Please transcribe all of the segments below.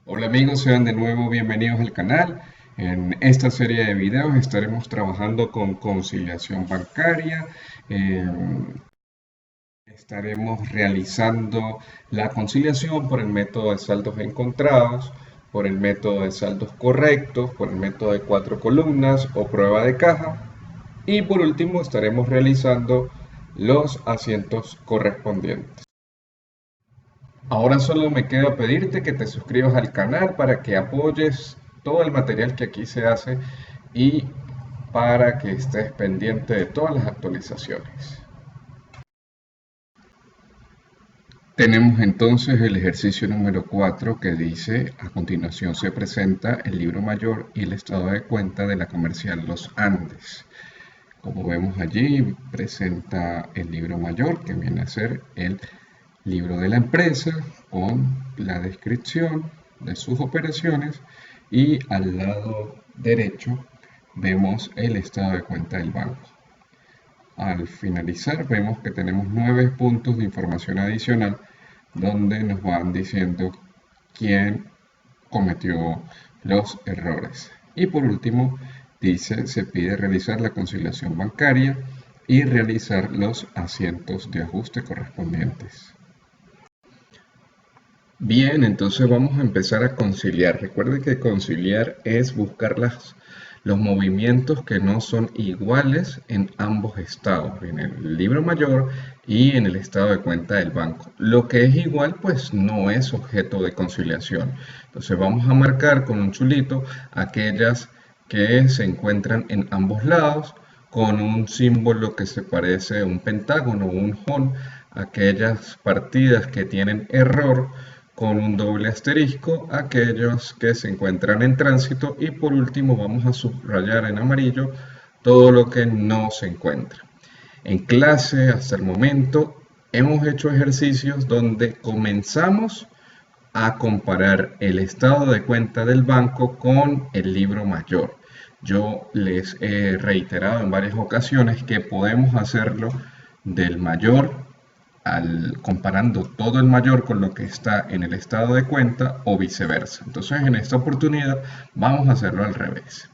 Hola amigos, sean de nuevo bienvenidos al canal. En esta serie de videos estaremos trabajando con conciliación bancaria. eh, Estaremos realizando la conciliación por el método de saldos encontrados, por el método de saldos correctos, por el método de cuatro columnas o prueba de caja. Y por último estaremos realizando los asientos correspondientes. Ahora solo me queda pedirte que te suscribas al canal para que apoyes todo el material que aquí se hace y para que estés pendiente de todas las actualizaciones. Tenemos entonces el ejercicio número 4 que dice: a continuación se presenta el libro mayor y el estado de cuenta de la comercial Los Andes. Como vemos allí, presenta el libro mayor, que viene a ser el libro de la empresa con la descripción de sus operaciones, y al lado derecho vemos el estado de cuenta del banco. Al finalizar vemos que tenemos 9 puntos de información adicional donde nos van diciendo quién cometió los errores. Y por último dice: se pide realizar la conciliación bancaria y realizar los asientos de ajuste correspondientes. Bien, entonces vamos a empezar a conciliar. Recuerde que conciliar es buscar los movimientos que no son iguales en ambos estados, en el libro mayor y en el estado de cuenta del banco. Lo que es igual, pues no es objeto de conciliación. Entonces vamos a marcar con un chulito aquellas que se encuentran en ambos lados, con un símbolo que se parece a un pentágono o un jon, aquellas partidas que tienen error, con un doble asterisco aquellos que se encuentran en tránsito, y por último vamos a subrayar en amarillo todo lo que no se encuentra. En clase hasta el momento hemos hecho ejercicios donde comenzamos a comparar el estado de cuenta del banco con el libro mayor. Yo les he reiterado en varias ocasiones que podemos hacerlo del mayor comparando todo el mayor con lo que está en el estado de cuenta, o viceversa. Entonces en esta oportunidad vamos a hacerlo al revés.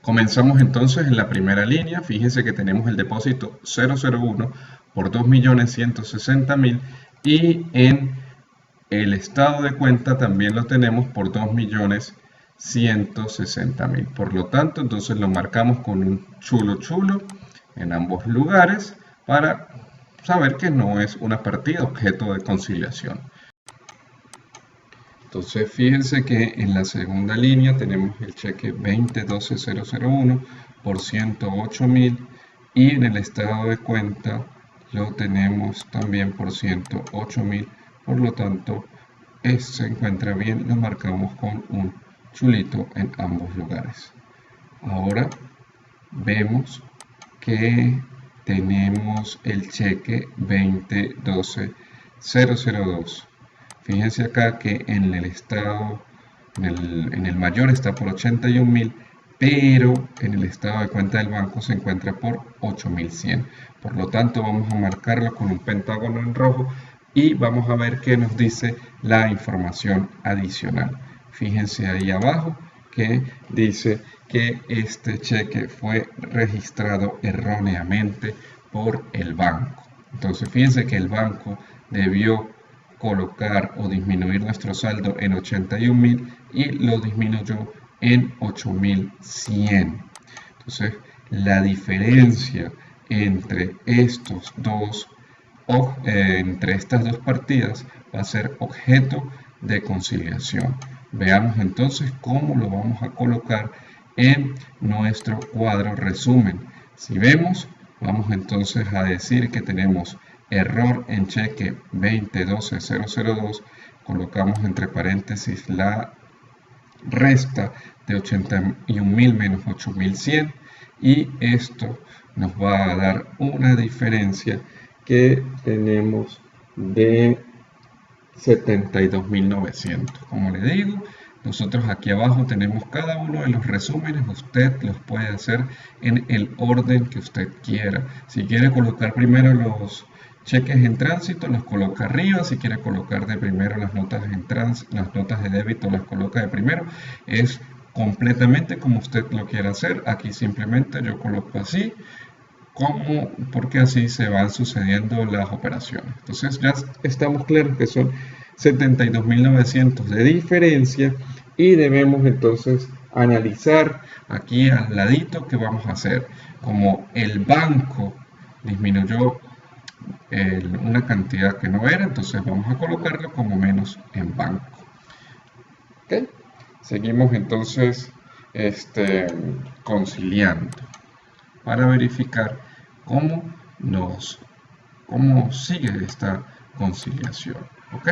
Comenzamos entonces en la primera línea. Fíjense que tenemos el depósito 001 por 2.160.000, y en el estado de cuenta también lo tenemos por 2.160.000. Por lo tanto, entonces lo marcamos con un chulo en ambos lugares para saber que no es una partida objeto de conciliación. Entonces fíjense que en la segunda línea tenemos el cheque 2012001 por 108.000, y en el estado de cuenta lo tenemos también por 108.000. Por lo tanto, se encuentra bien, lo marcamos con un chulito en ambos lugares. Ahora vemos que tenemos el cheque 2012002. Fíjense acá que en el estado, en el mayor está por 81.000, pero en el estado de cuenta del banco se encuentra por 8.100. Por lo tanto, vamos a marcarlo con un pentágono en rojo y vamos a ver qué nos dice la información adicional. Fíjense ahí abajo que dice que este cheque fue registrado erróneamente por el banco. Entonces fíjense que el banco debió colocar o disminuir nuestro saldo en 81.000 y lo disminuyó en 8.100. Entonces la diferencia entre entre estas dos partidas va a ser objeto de conciliación. Veamos entonces cómo lo vamos a colocar en nuestro cuadro resumen. Si vemos, vamos entonces a decir que tenemos error en cheque 2012002, colocamos entre paréntesis la resta de 81.000 menos 8.100, y esto nos va a dar una diferencia que tenemos de 72.900. Como le digo, nosotros aquí abajo tenemos cada uno de los resúmenes. Usted los puede hacer en el orden que usted quiera. Si quiere colocar primero Cheques en tránsito los coloca arriba. Si quiere colocar de primero las notas las notas de débito las coloca de primero. Es completamente como usted lo quiera hacer. Aquí simplemente yo coloco así, porque así se van sucediendo las operaciones. Entonces ya estamos claros que son 72.900 de diferencia y debemos entonces analizar aquí al ladito qué vamos a hacer. Como el banco disminuyó una cantidad que no era, entonces vamos a colocarlo como menos en banco. ¿Okay? Seguimos entonces conciliando para verificar cómo sigue esta conciliación. ¿Ok?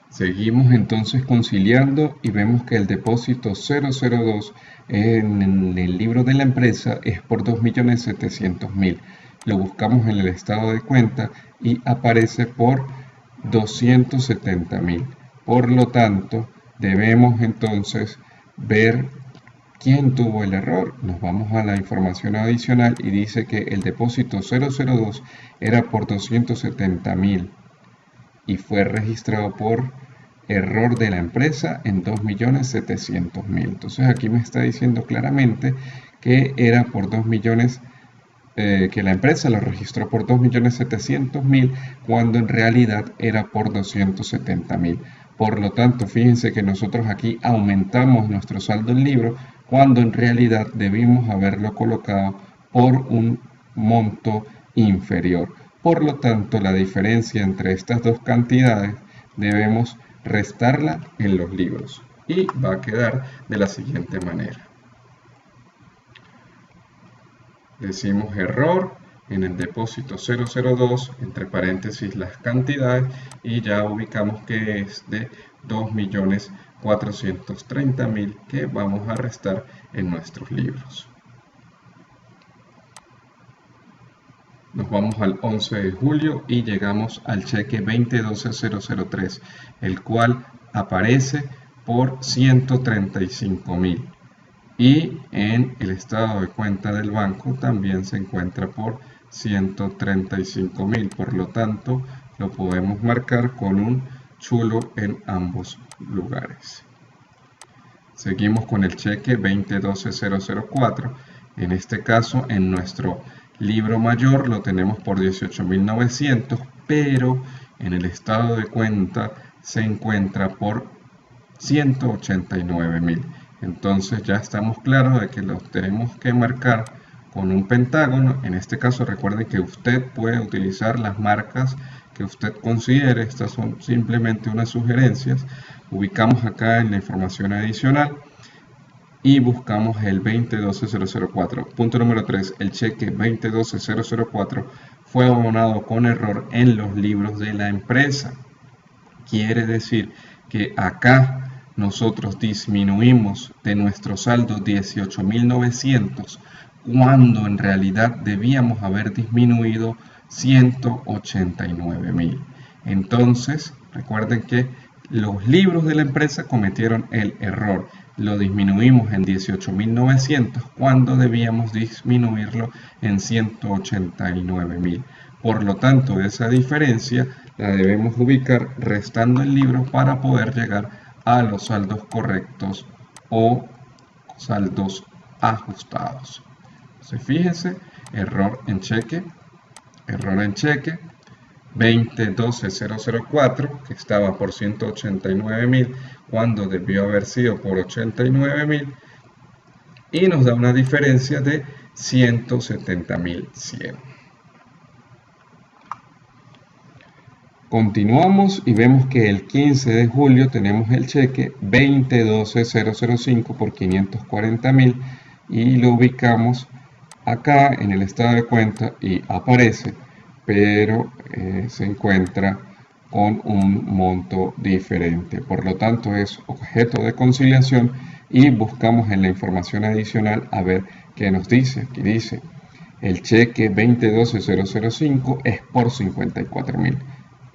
Seguimos entonces conciliando y vemos que el depósito 002 en el libro de la empresa es por 2.700.000. Lo buscamos en el estado de cuenta y aparece por 270.000. Por lo tanto, debemos entonces ver quién tuvo el error. Nos vamos a la información adicional y dice que el depósito 002 era por 270.000 y fue registrado por error de la empresa en 2.700.000. Entonces aquí me está diciendo claramente que era por 2 millones, que la empresa lo registró por 2.700.000 cuando en realidad era por 270.000. Por lo tanto, fíjense que nosotros aquí aumentamos nuestro saldo en libro cuando en realidad debimos haberlo colocado por un monto inferior. Por lo tanto, la diferencia entre estas dos cantidades debemos restarla en los libros y va a quedar de la siguiente manera. Decimos error en el depósito 002, entre paréntesis las cantidades, y ya ubicamos que es de 2.430.000 que vamos a restar en nuestros libros. Nos vamos al 11 de julio y llegamos al cheque 2012-003, el cual aparece por 135.000. Y en el estado de cuenta del banco también se encuentra por 135.000. Por lo tanto, lo podemos marcar con un chulo en ambos lugares. Seguimos con el cheque 2012-004. En este caso, en nuestro libro mayor lo tenemos por 18.900, pero en el estado de cuenta se encuentra por 189.000. Entonces ya estamos claros de que lo tenemos que marcar con un pentágono. En este caso recuerden que usted puede utilizar las marcas que usted considere. Estas son simplemente unas sugerencias. Ubicamos acá en la información adicional y buscamos el 2012-004. Punto número 3. El cheque 2012-004 fue abonado con error en los libros de la empresa. Quiere decir que acá nosotros disminuimos de nuestro saldo 18.900 cuando en realidad debíamos haber disminuido 189.000. Entonces, recuerden que los libros de la empresa cometieron el error. Lo disminuimos en 18.900 cuando debíamos disminuirlo en 189.000. Por lo tanto, esa diferencia la debemos ubicar restando el libro para poder llegar a los saldos correctos o saldos ajustados. Entonces, fíjense, error en cheque 2012-004, que estaba por 189.000 cuando debió haber sido por 89.000, y nos da una diferencia de 170.100. Continuamos y vemos que el 15 de julio tenemos el cheque 2012-005 por 540.000 y lo ubicamos acá en el estado de cuenta y aparece, pero se encuentra con un monto diferente. Por lo tanto, es objeto de conciliación y buscamos en la información adicional a ver qué nos dice. Aquí dice, el cheque 2012-005 es por 54.000.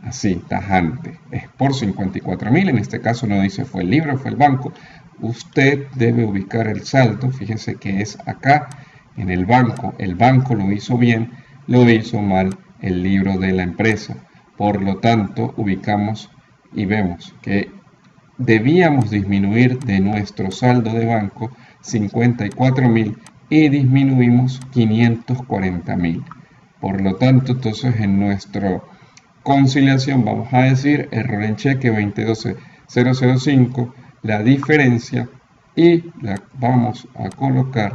Así, tajante, es por 54.000. En este caso no dice fue el libro, fue el banco. usted debe ubicar el saldo. Fíjense que es acá en el banco lo hizo bien, lo hizo mal el libro de la empresa. Por lo tanto, ubicamos y vemos que debíamos disminuir de nuestro saldo de banco 54.000 y disminuimos 540.000. Por lo tanto, entonces en nuestra conciliación vamos a decir error en cheque 22005, la diferencia, y la vamos a colocar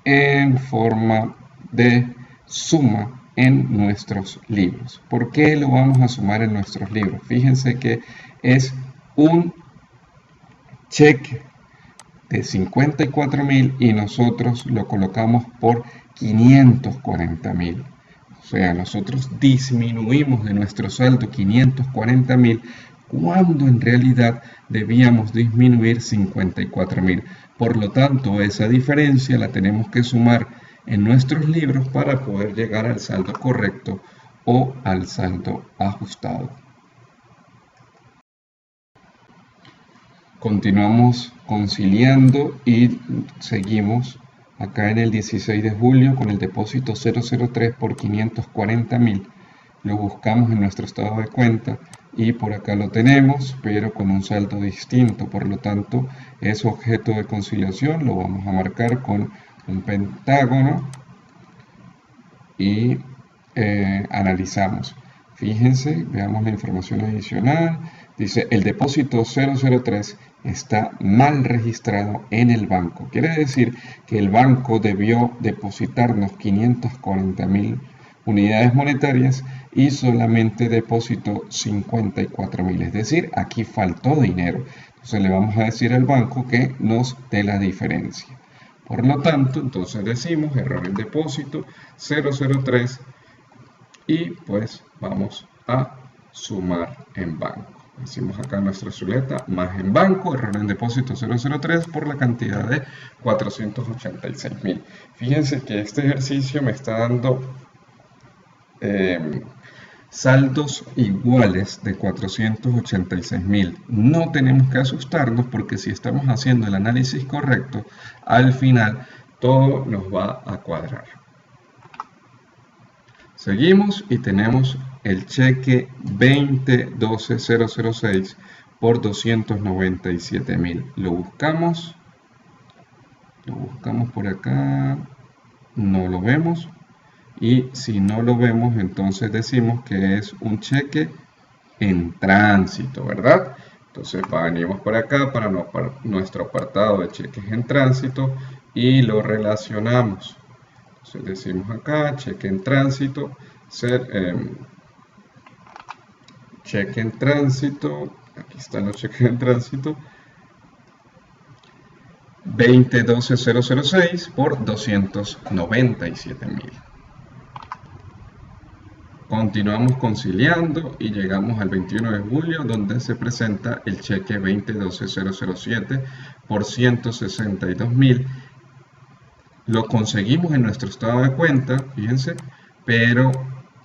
en forma de suma en nuestros libros. ¿Por qué lo vamos a sumar en nuestros libros? Fíjense que es un cheque de 54.000 y nosotros lo colocamos por 540.000. O sea, nosotros disminuimos de nuestro saldo 540.000 cuando en realidad debíamos disminuir 54.000. Por lo tanto, esa diferencia la tenemos que sumar en nuestros libros para poder llegar al saldo correcto o al saldo ajustado. Continuamos conciliando y seguimos acá en el 16 de julio con el depósito 003 por 540.000. Lo buscamos en nuestro estado de cuenta y por acá lo tenemos, pero con un saldo distinto. Por lo tanto, es objeto de conciliación. Lo vamos a marcar con un pentágono y analizamos. Fíjense, veamos la información adicional. Dice, el depósito 003 está mal registrado en el banco. Quiere decir que el banco debió depositarnos 540.000 unidades monetarias y solamente depositó 54.000. Es decir, aquí faltó dinero. Entonces le vamos a decir al banco que nos dé la diferencia. Por lo tanto, entonces decimos error en depósito 003 y pues vamos a sumar en banco. Decimos acá en nuestra chuleta más en banco, error en depósito 003 por la cantidad de 486.000. Fíjense que este ejercicio me está dando saldos iguales de 486.000. No tenemos que asustarnos porque si estamos haciendo el análisis correcto, al final todo nos va a cuadrar. Seguimos y tenemos el cheque 2012-006 por 297.000. Lo buscamos por acá, no lo vemos. Y si no lo vemos, entonces decimos que es un cheque en tránsito, ¿verdad? Entonces venimos por acá para nuestro apartado de cheques en tránsito y lo relacionamos. Entonces decimos acá, cheque en tránsito, cheque en tránsito, aquí están los cheques en tránsito, 2012-006 por 297.000. Continuamos conciliando y llegamos al 21 de julio donde se presenta el cheque 2012-007 por 162.000. Lo conseguimos en nuestro estado de cuenta, fíjense, pero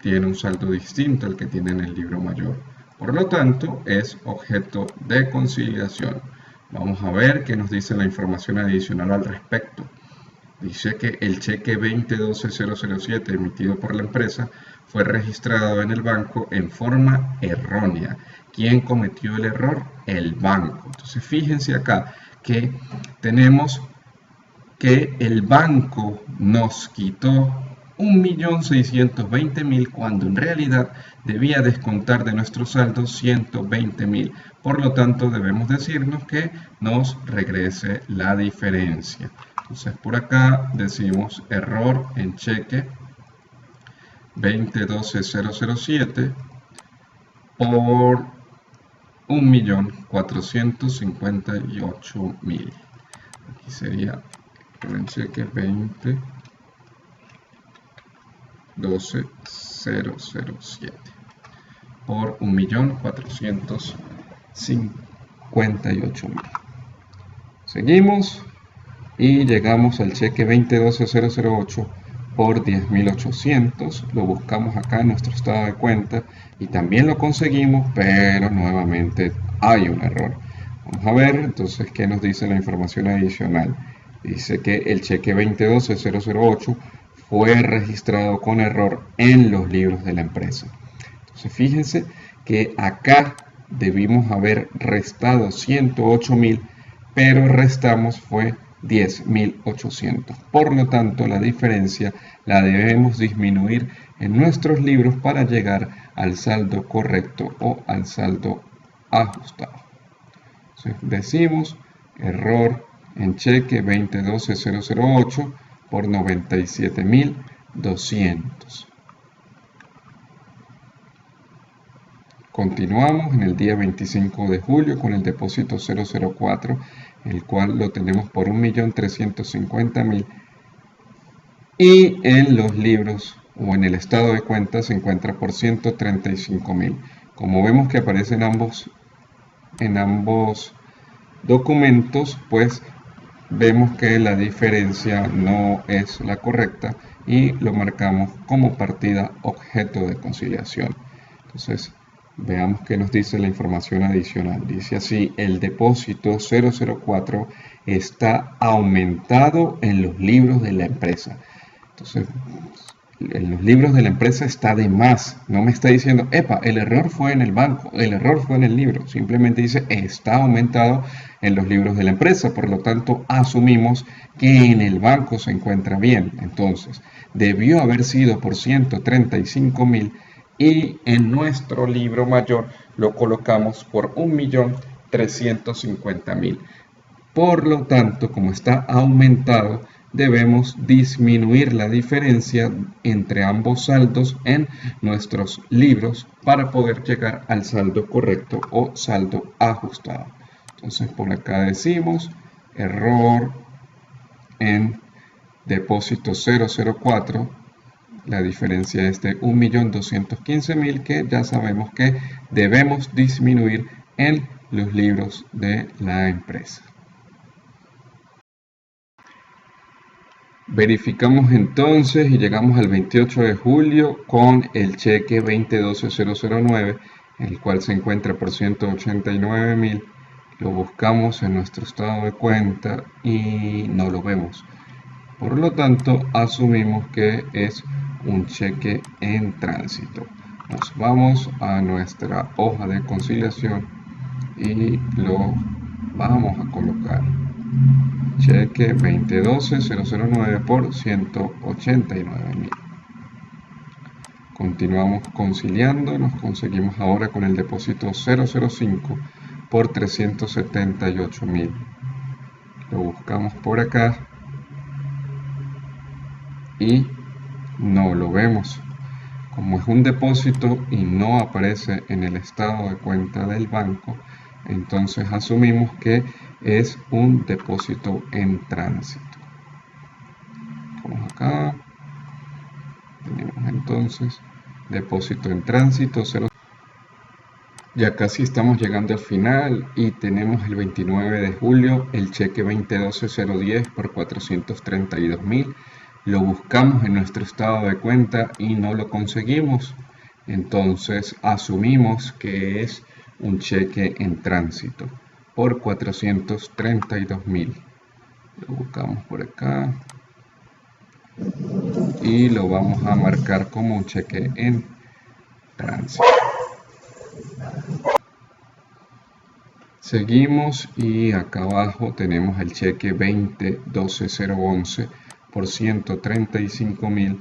tiene un saldo distinto al que tiene en el libro mayor. Por lo tanto, es objeto de conciliación. Vamos a ver qué nos dice la información adicional al respecto. Dice que el cheque 2012-007 emitido por la empresa fue registrado en el banco en forma errónea. ¿Quién cometió el error? El banco. Entonces fíjense acá que tenemos que el banco nos quitó 1.620.000 cuando en realidad debía descontar de nuestro saldo 120.000. Por lo tanto debemos decirnos que nos regrese la diferencia. Entonces por acá decimos error en cheque 2012-007 por 1.458.000. Aquí sería error en cheque 2012-007 por 1.458.000. Seguimos y llegamos al cheque 2012-008 por 10.800. Lo buscamos acá en nuestro estado de cuenta y también lo conseguimos, pero nuevamente hay un error. Vamos a ver entonces qué nos dice la información adicional. Dice que el cheque 2012-008 fue registrado con error en los libros de la empresa. Entonces fíjense que acá debimos haber restado 108.000, pero restamos fue 10.800. Por lo tanto, la diferencia la debemos disminuir en nuestros libros para llegar al saldo correcto o al saldo ajustado. Entonces decimos error en cheque 2012-008 por 97.200. Continuamos en el día 25 de julio con el depósito 004, el cual lo tenemos por 1.350.000 y en los libros o en el estado de cuenta se encuentra por 135.000. Como vemos que aparecen en ambos documentos, pues vemos que la diferencia no es la correcta y lo marcamos como partida objeto de conciliación. Entonces, veamos qué nos dice la información adicional. Dice así, el depósito 004 está aumentado en los libros de la empresa. Entonces, en los libros de la empresa está de más. No me está diciendo, epa, el error fue en el banco, el error fue en el libro. Simplemente dice, está aumentado en los libros de la empresa. Por lo tanto, asumimos que en el banco se encuentra bien. Entonces, debió haber sido por 135.000 y en nuestro libro mayor lo colocamos por 1.350.000. Por lo tanto, como está aumentado, debemos disminuir la diferencia entre ambos saldos en nuestros libros para poder llegar al saldo correcto o saldo ajustado. Entonces por acá decimos error en depósito 004. La diferencia es de 1.215.000 que ya sabemos que debemos disminuir en los libros de la empresa. Verificamos entonces y llegamos al 28 de julio con el cheque 2012-009, el cual se encuentra por 189.000. Lo buscamos en nuestro estado de cuenta y no lo vemos. Por lo tanto, asumimos que es un cheque en tránsito. Nos vamos a nuestra hoja de conciliación y lo vamos a colocar. Cheque 2012-009 por 189.000. Continuamos conciliando, nos conseguimos ahora con el depósito 005 por 378.000. Lo buscamos por acá y no lo vemos. Como es un depósito y no aparece en el estado de cuenta del banco, entonces asumimos que es un depósito en tránsito. Vamos acá. Tenemos entonces depósito en tránsito 0. Ya casi estamos llegando al final y tenemos el 29 de julio el cheque 2012-010 por 432.000. Lo buscamos en nuestro estado de cuenta y no lo conseguimos. Entonces asumimos que es un cheque en tránsito por 432.000. Lo buscamos por acá y lo vamos a marcar como un cheque en tránsito. Seguimos y acá abajo tenemos el cheque 2012-011 por 135.000.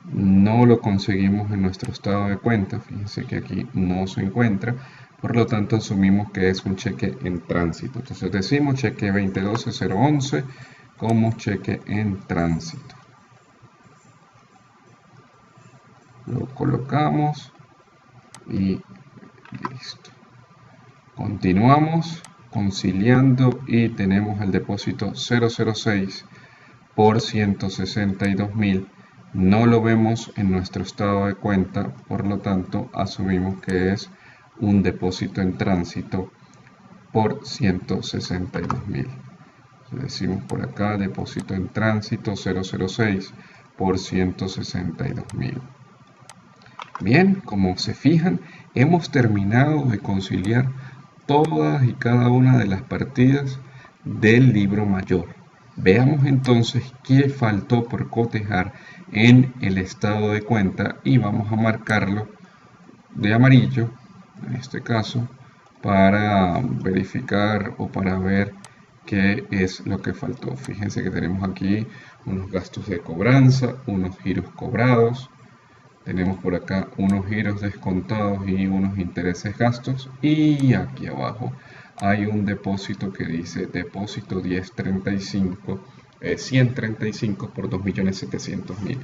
No lo conseguimos en nuestro estado de cuenta, fíjense que aquí no se encuentra, por lo tanto asumimos que es un cheque en tránsito. Entonces decimos cheque 2012-011 como cheque en tránsito. Lo colocamos y listo. Continuamos conciliando y tenemos el depósito 006 por 162.000. No lo vemos en nuestro estado de cuenta, por lo tanto asumimos que es un depósito en tránsito por 162.000. Decimos por acá depósito en tránsito 006 por 162.000. Bien, como se fijan, hemos terminado de conciliar todas y cada una de las partidas del libro mayor. Veamos entonces qué faltó por cotejar en el estado de cuenta y vamos a marcarlo de amarillo, en este caso, para verificar o para ver qué es lo que faltó. Fíjense que tenemos aquí unos gastos de cobranza, unos giros cobrados, tenemos por acá unos giros descontados y unos intereses gastos, y aquí abajo hay un depósito que dice depósito 135 por 2.700.000.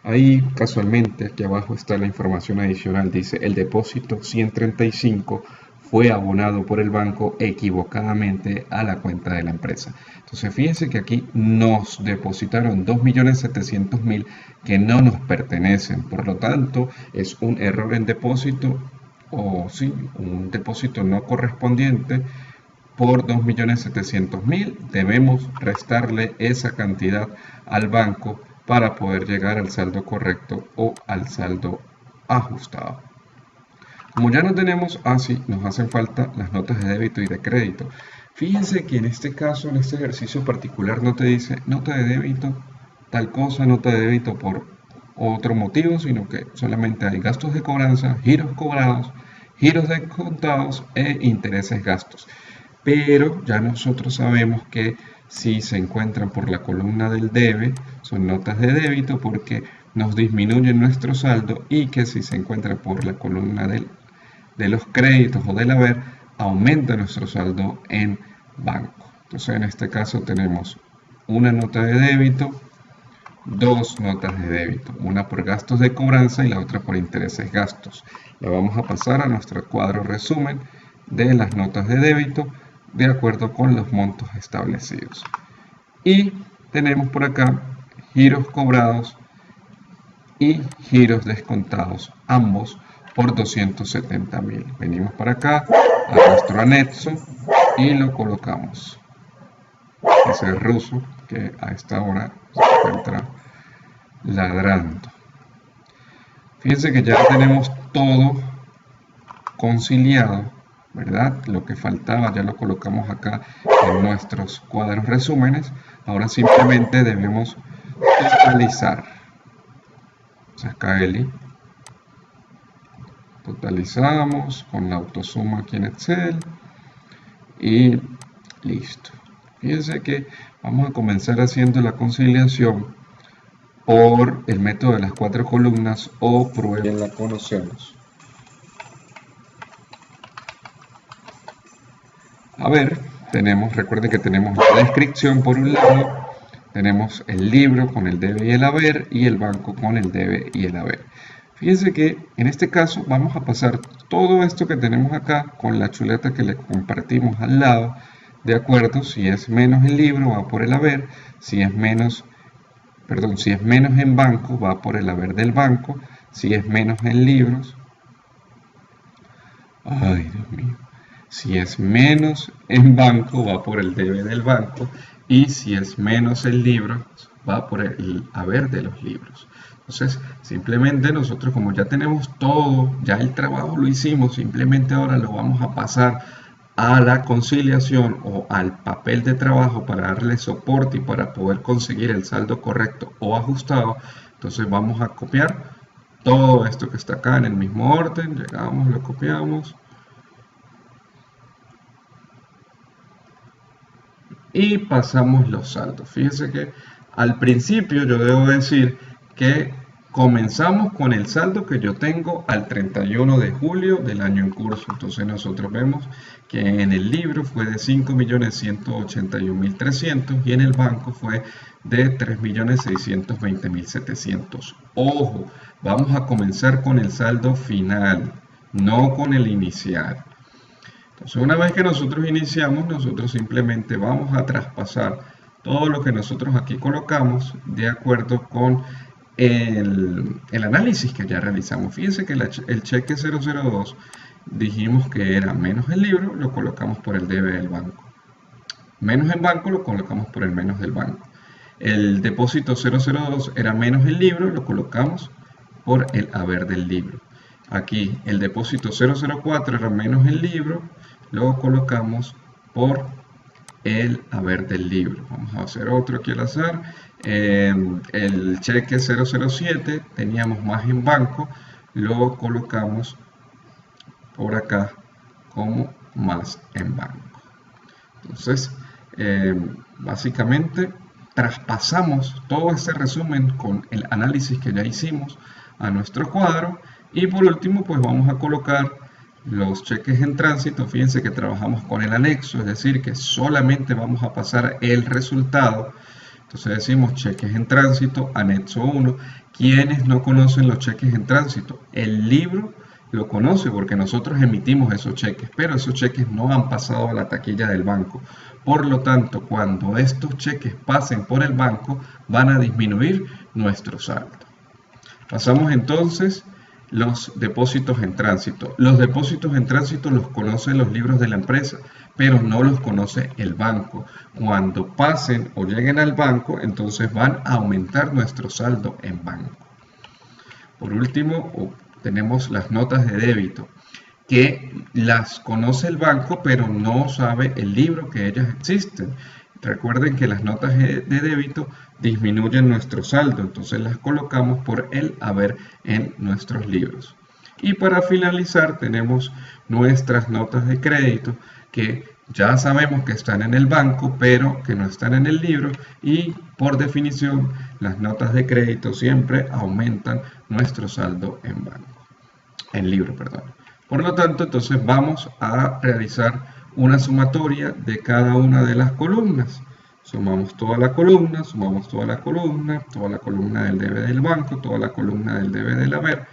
Ahí casualmente aquí abajo está la información adicional, dice el depósito 135 fue abonado por el banco equivocadamente a la cuenta de la empresa. Entonces fíjense que aquí nos depositaron 2.700.000 que no nos pertenecen, por lo tanto es un error en depósito, o sí, un depósito no correspondiente por 2.700.000. Debemos restarle esa cantidad al banco para poder llegar al saldo correcto o al saldo ajustado. Como ya no tenemos así, nos hacen falta las notas de débito y de crédito. Fíjense que en este caso, en este ejercicio particular, no te dice nota de débito, tal cosa, nota de débito por otro motivo, sino que solamente hay gastos de cobranza, giros cobrados, giros descontados e intereses gastos. Pero ya nosotros sabemos que si se encuentran por la columna del debe, son notas de débito porque nos disminuyen nuestro saldo, y que si se encuentra por la columna de los créditos o del haber, aumenta nuestro saldo en banco. Entonces en este caso tenemos una nota de débito, dos notas de débito, una por gastos de cobranza y la otra por intereses gastos. La vamos a pasar a nuestro cuadro resumen de las notas de débito de acuerdo con los montos establecidos. Y tenemos por acá giros cobrados y giros descontados, ambos por 270.000. Venimos para acá a nuestro anexo y lo colocamos. Ese es ruso que a esta hora se encuentra ladrando. Fíjense que ya tenemos todo conciliado, ¿verdad? Lo que faltaba ya lo colocamos acá en nuestros cuadros resúmenes. Ahora simplemente debemos totalizar. Saca Eli. Totalizamos con la autosuma aquí en Excel y listo. Fíjense que vamos a comenzar haciendo la conciliación por el método de las 4 columnas o prueba. Bien la conocemos. A ver, recuerden que tenemos la descripción por un lado, tenemos el libro con el debe y el haber, y el banco con el debe y el haber. Fíjense que en este caso vamos a pasar todo esto que tenemos acá con la chuleta que le compartimos al lado, de acuerdo. Si es menos el libro va por el haber, si es menos en banco va por el haber del banco, si es menos en libros, ay Dios mío, si es menos en banco va por el debe del banco, y si es menos en libros va por el haber de los libros. Entonces simplemente nosotros, como ya tenemos todo, ya el trabajo lo hicimos, simplemente ahora lo vamos a pasar a la conciliación o al papel de trabajo para darle soporte y para poder conseguir el saldo correcto o ajustado. Entonces vamos a copiar todo esto que está acá en el mismo orden, llegamos, lo copiamos y pasamos los saldos. Fíjense que al principio yo debo decir que comenzamos con el saldo que yo tengo al 31 de julio del año en curso. Entonces nosotros vemos que en el libro fue de 5.181.300 y en el banco fue de 3.620.700. Ojo, vamos a comenzar con el saldo final, no con el inicial. Entonces una vez que nosotros iniciamos, nosotros simplemente vamos a traspasar todo lo que nosotros aquí colocamos de acuerdo con el análisis que ya realizamos. Fíjense que el cheque 002 dijimos que era menos el libro, lo colocamos por el debe del banco. Menos en banco lo colocamos por el menos del banco. El depósito 002 era menos el libro, lo colocamos por el haber del libro. Aquí el depósito 004 era menos el libro, lo colocamos por el haber del libro. Vamos a hacer otro aquí al azar. El cheque 007 teníamos más en banco, lo colocamos por acá como más en banco. Entonces, básicamente traspasamos todo ese resumen con el análisis que ya hicimos a nuestro cuadro, y por último pues vamos a colocar los cheques en tránsito. Fíjense que trabajamos con el anexo, es decir que solamente vamos a pasar el resultado. Entonces decimos cheques en tránsito, anexo 1. ¿Quiénes no conocen los cheques en tránsito? El libro lo conoce porque nosotros emitimos esos cheques, pero esos cheques no han pasado a la taquilla del banco. Por lo tanto, cuando estos cheques pasen por el banco, van a disminuir nuestro saldo. Pasamos entonces los depósitos en tránsito. Los depósitos en tránsito los conocen los libros de la empresa, pero no los conoce el banco. Cuando pasen o lleguen al banco, entonces van a aumentar nuestro saldo en banco. Por último, tenemos las notas de débito, que las conoce el banco, pero no sabe el libro que ellas existen. Recuerden que las notas de débito disminuyen nuestro saldo, entonces las colocamos por el haber en nuestros libros. Y para finalizar tenemos nuestras notas de crédito, que ya sabemos que están en el banco, pero que no están en el libro, y por definición las notas de crédito siempre aumentan nuestro saldo en libro, perdón. Por lo tanto, entonces vamos a realizar una sumatoria de cada una de las columnas. Sumamos toda la columna, sumamos toda la columna del debe del banco, toda la columna del debe del haber.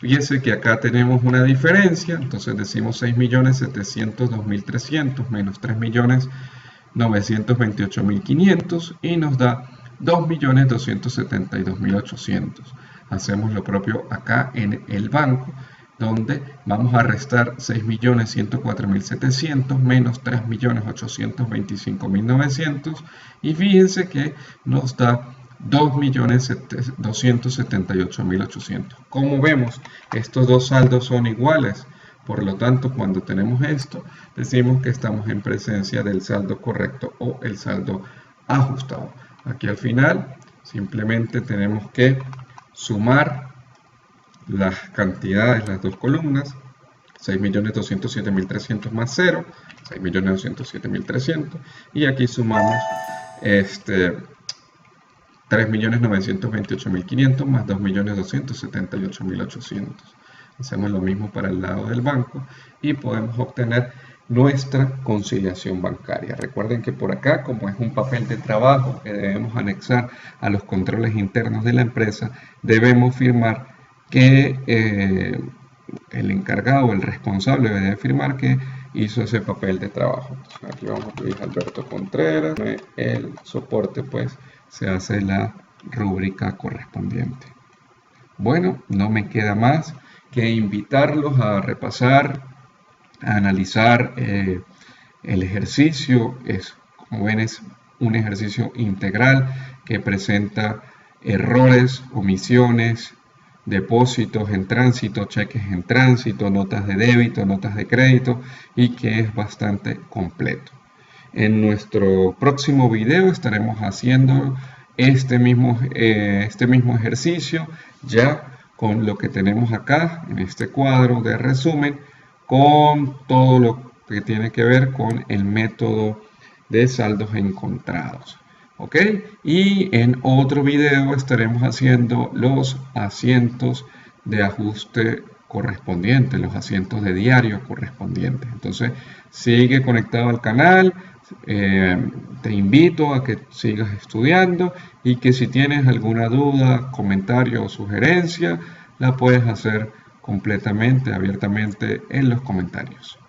Fíjense que acá tenemos una diferencia, entonces decimos 6.702.300 menos 3.928.500 y nos da 2.272.800. Hacemos lo propio acá en el banco, donde vamos a restar 6.104.700 menos 3.825.900 y fíjense que nos da 2.278.800. Como vemos, estos dos saldos son iguales, por lo tanto cuando tenemos esto decimos que estamos en presencia del saldo correcto o el saldo ajustado. Aquí al final simplemente tenemos que sumar las cantidades, las dos columnas, 6.207.300 más 0, 6.207.300, y aquí sumamos 3.928.500 más 2.278.800. Hacemos lo mismo para el lado del banco y podemos obtener nuestra conciliación bancaria. Recuerden que por acá, como es un papel de trabajo que debemos anexar a los controles internos de la empresa, debemos firmar que el encargado, el responsable debe firmar que hizo ese papel de trabajo. Aquí vamos a pedir Alberto Contreras, el soporte pues se hace la rúbrica correspondiente. Bueno, no me queda más que invitarlos a repasar, a analizar el ejercicio. Como ven, es un ejercicio integral que presenta errores, omisiones, depósitos en tránsito, cheques en tránsito, notas de débito, notas de crédito, y que es bastante completo. En nuestro próximo video estaremos haciendo este mismo ejercicio ya con lo que tenemos acá en este cuadro de resumen, con todo lo que tiene que ver con el método de saldos encontrados. ¿Ok? Y en otro video estaremos haciendo los asientos de ajuste correspondientes, los asientos de diario correspondientes. Entonces, sigue conectado al canal. Te invito a que sigas estudiando y que si tienes alguna duda, comentario o sugerencia, la puedes hacer completamente, abiertamente en los comentarios.